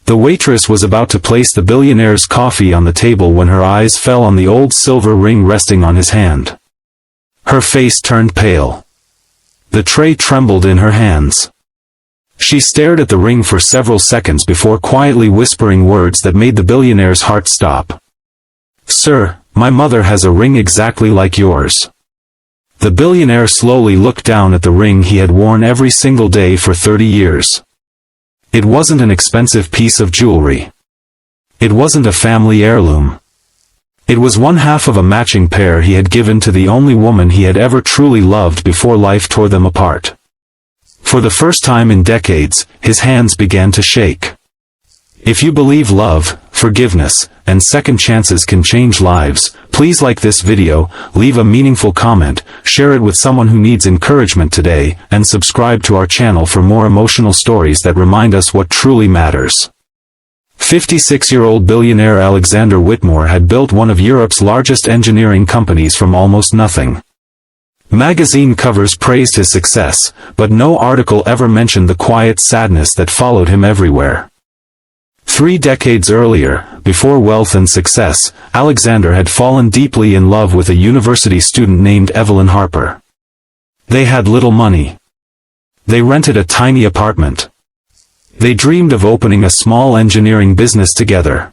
The waitress was about to place the billionaire's coffee on the table when her eyes fell on the old silver ring resting on his hand. Her face turned pale. The tray trembled in her hands. She stared at the ring for several seconds before quietly whispering words that made the billionaire's heart stop. "Sir, my mother has a ring exactly like yours." The billionaire slowly looked down at the ring he had worn every single day for 30 years. It wasn't an expensive piece of jewelry. It wasn't a family heirloom. It was one half of a matching pair he had given to the only woman he had ever truly loved before life tore them apart. For the first time in decades, his hands began to shake. If you believe love, forgiveness, and second chances can change lives, please like this video, leave a meaningful comment, share it with someone who needs encouragement today, and subscribe to our channel for more emotional stories that remind us what truly matters. 56-year-old billionaire Alexander Whitmore had built one of Europe's largest engineering companies from almost nothing. Magazine covers praised his success, but no article ever mentioned the quiet sadness that followed him everywhere. 3 decades earlier, before wealth and success, Alexander had fallen deeply in love with a university student named Evelyn Harper. They had little money. They rented a tiny apartment. They dreamed of opening a small engineering business together.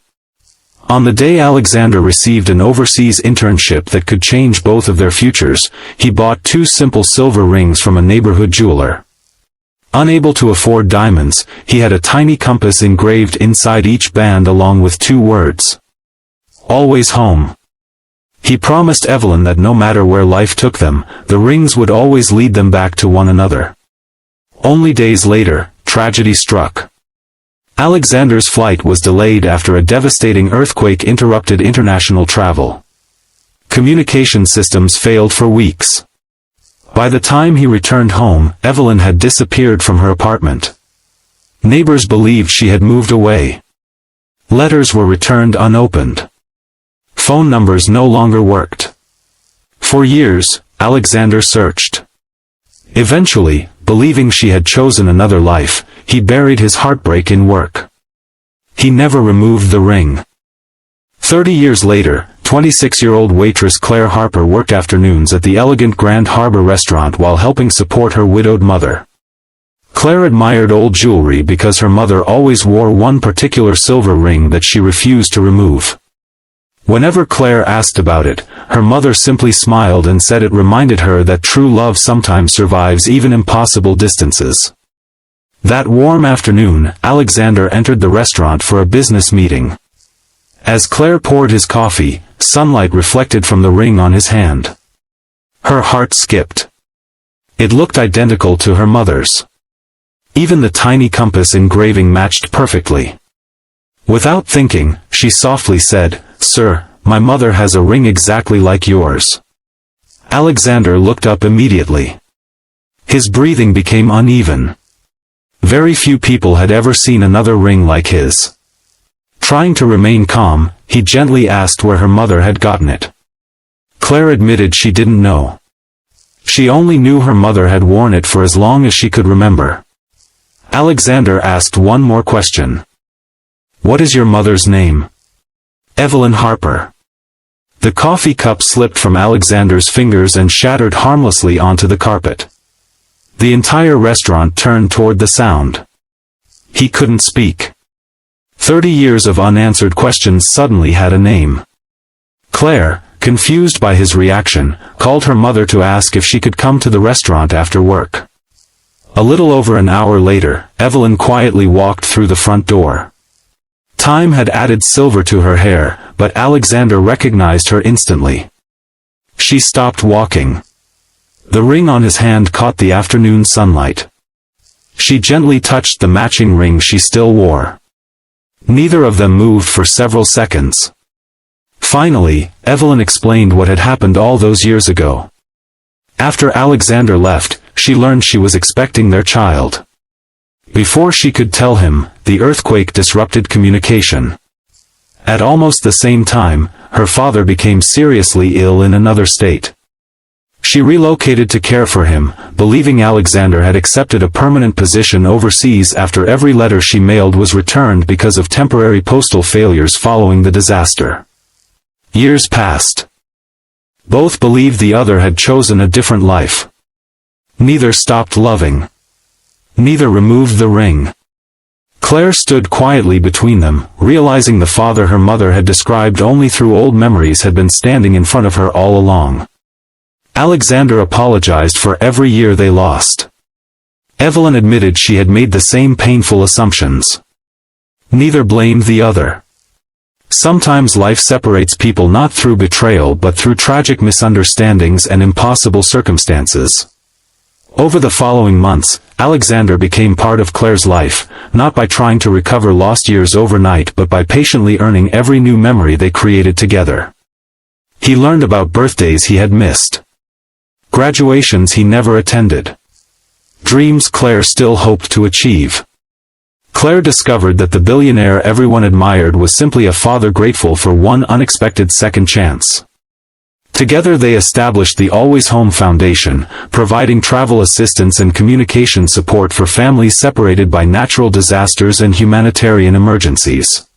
On the day Alexander received an overseas internship that could change both of their futures, he bought 2 simple silver rings from a neighborhood jeweler. Unable to afford diamonds, he had a tiny compass engraved inside each band along with 2 words. "Always home." He promised Evelyn that no matter where life took them, the rings would always lead them back to one another. Only days later, tragedy struck. Alexander's flight was delayed after a devastating earthquake interrupted international travel. Communication systems failed for weeks. By the time he returned home, Evelyn had disappeared from her apartment. Neighbors believed she had moved away. Letters were returned unopened. Phone numbers no longer worked. For years, Alexander searched. Eventually, believing she had chosen another life, he buried his heartbreak in work. He never removed the ring. 30 years later, 26-year-old waitress Claire Harper worked afternoons at the elegant Grand Harbor restaurant while helping support her widowed mother. Claire admired old jewelry because her mother always wore one particular silver ring that she refused to remove. Whenever Claire asked about it, her mother simply smiled and said it reminded her that true love sometimes survives even impossible distances. That warm afternoon, Alexander entered the restaurant for a business meeting. As Claire poured his coffee, sunlight reflected from the ring on his hand. Her heart skipped. It looked identical to her mother's. Even the tiny compass engraving matched perfectly. Without thinking, she softly said, "Sir, my mother has a ring exactly like yours." Alexander looked up immediately. His breathing became uneven. Very few people had ever seen another ring like his. Trying to remain calm, he gently asked where her mother had gotten it. Claire admitted she didn't know. She only knew her mother had worn it for as long as she could remember. Alexander asked one more question. "What is your mother's name?" "Evelyn Harper." The coffee cup slipped from Alexander's fingers and shattered harmlessly onto the carpet. The entire restaurant turned toward the sound. He couldn't speak. 30 years of unanswered questions suddenly had a name. Claire, confused by his reaction, called her mother to ask if she could come to the restaurant after work. A little over an hour later, Evelyn quietly walked through the front door. Time had added silver to her hair, but Alexander recognized her instantly. She stopped walking. The ring on his hand caught the afternoon sunlight. She gently touched the matching ring she still wore. Neither of them moved for several seconds. Finally, Evelyn explained what had happened all those years ago. After Alexander left, she learned she was expecting their child. Before she could tell him, the earthquake disrupted communication. At almost the same time, her father became seriously ill in another state. She relocated to care for him, believing Alexander had accepted a permanent position overseas after every letter she mailed was returned because of temporary postal failures following the disaster. Years passed. Both believed the other had chosen a different life. Neither stopped loving. Neither removed the ring. Claire stood quietly between them, realizing the father her mother had described only through old memories had been standing in front of her all along. Alexander apologized for every year they lost. Evelyn admitted she had made the same painful assumptions. Neither blamed the other. Sometimes life separates people not through betrayal but through tragic misunderstandings and impossible circumstances. Over the following months, Alexander became part of Claire's life, not by trying to recover lost years overnight but by patiently earning every new memory they created together. He learned about birthdays he had missed. Graduations he never attended. Dreams Claire still hoped to achieve. Claire discovered that the billionaire everyone admired was simply a father grateful for one unexpected second chance. Together they established the Always Home Foundation, providing travel assistance and communication support for families separated by natural disasters and humanitarian emergencies.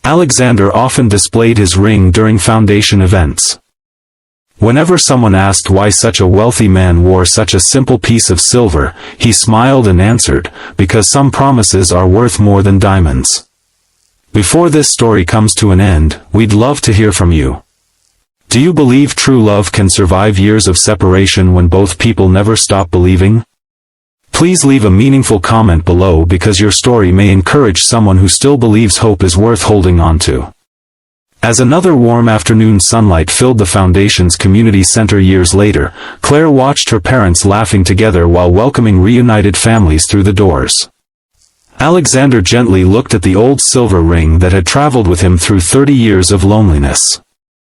Alexander often displayed his ring during foundation events. Whenever someone asked why such a wealthy man wore such a simple piece of silver, he smiled and answered, "Because some promises are worth more than diamonds." Before this story comes to an end, we'd love to hear from you. Do you believe true love can survive years of separation when both people never stop believing? Please leave a meaningful comment below because your story may encourage someone who still believes hope is worth holding on to. As another warm afternoon sunlight filled the foundation's community center years later, Claire watched her parents laughing together while welcoming reunited families through the doors. Alexander gently looked at the old silver ring that had traveled with him through 30 years of loneliness.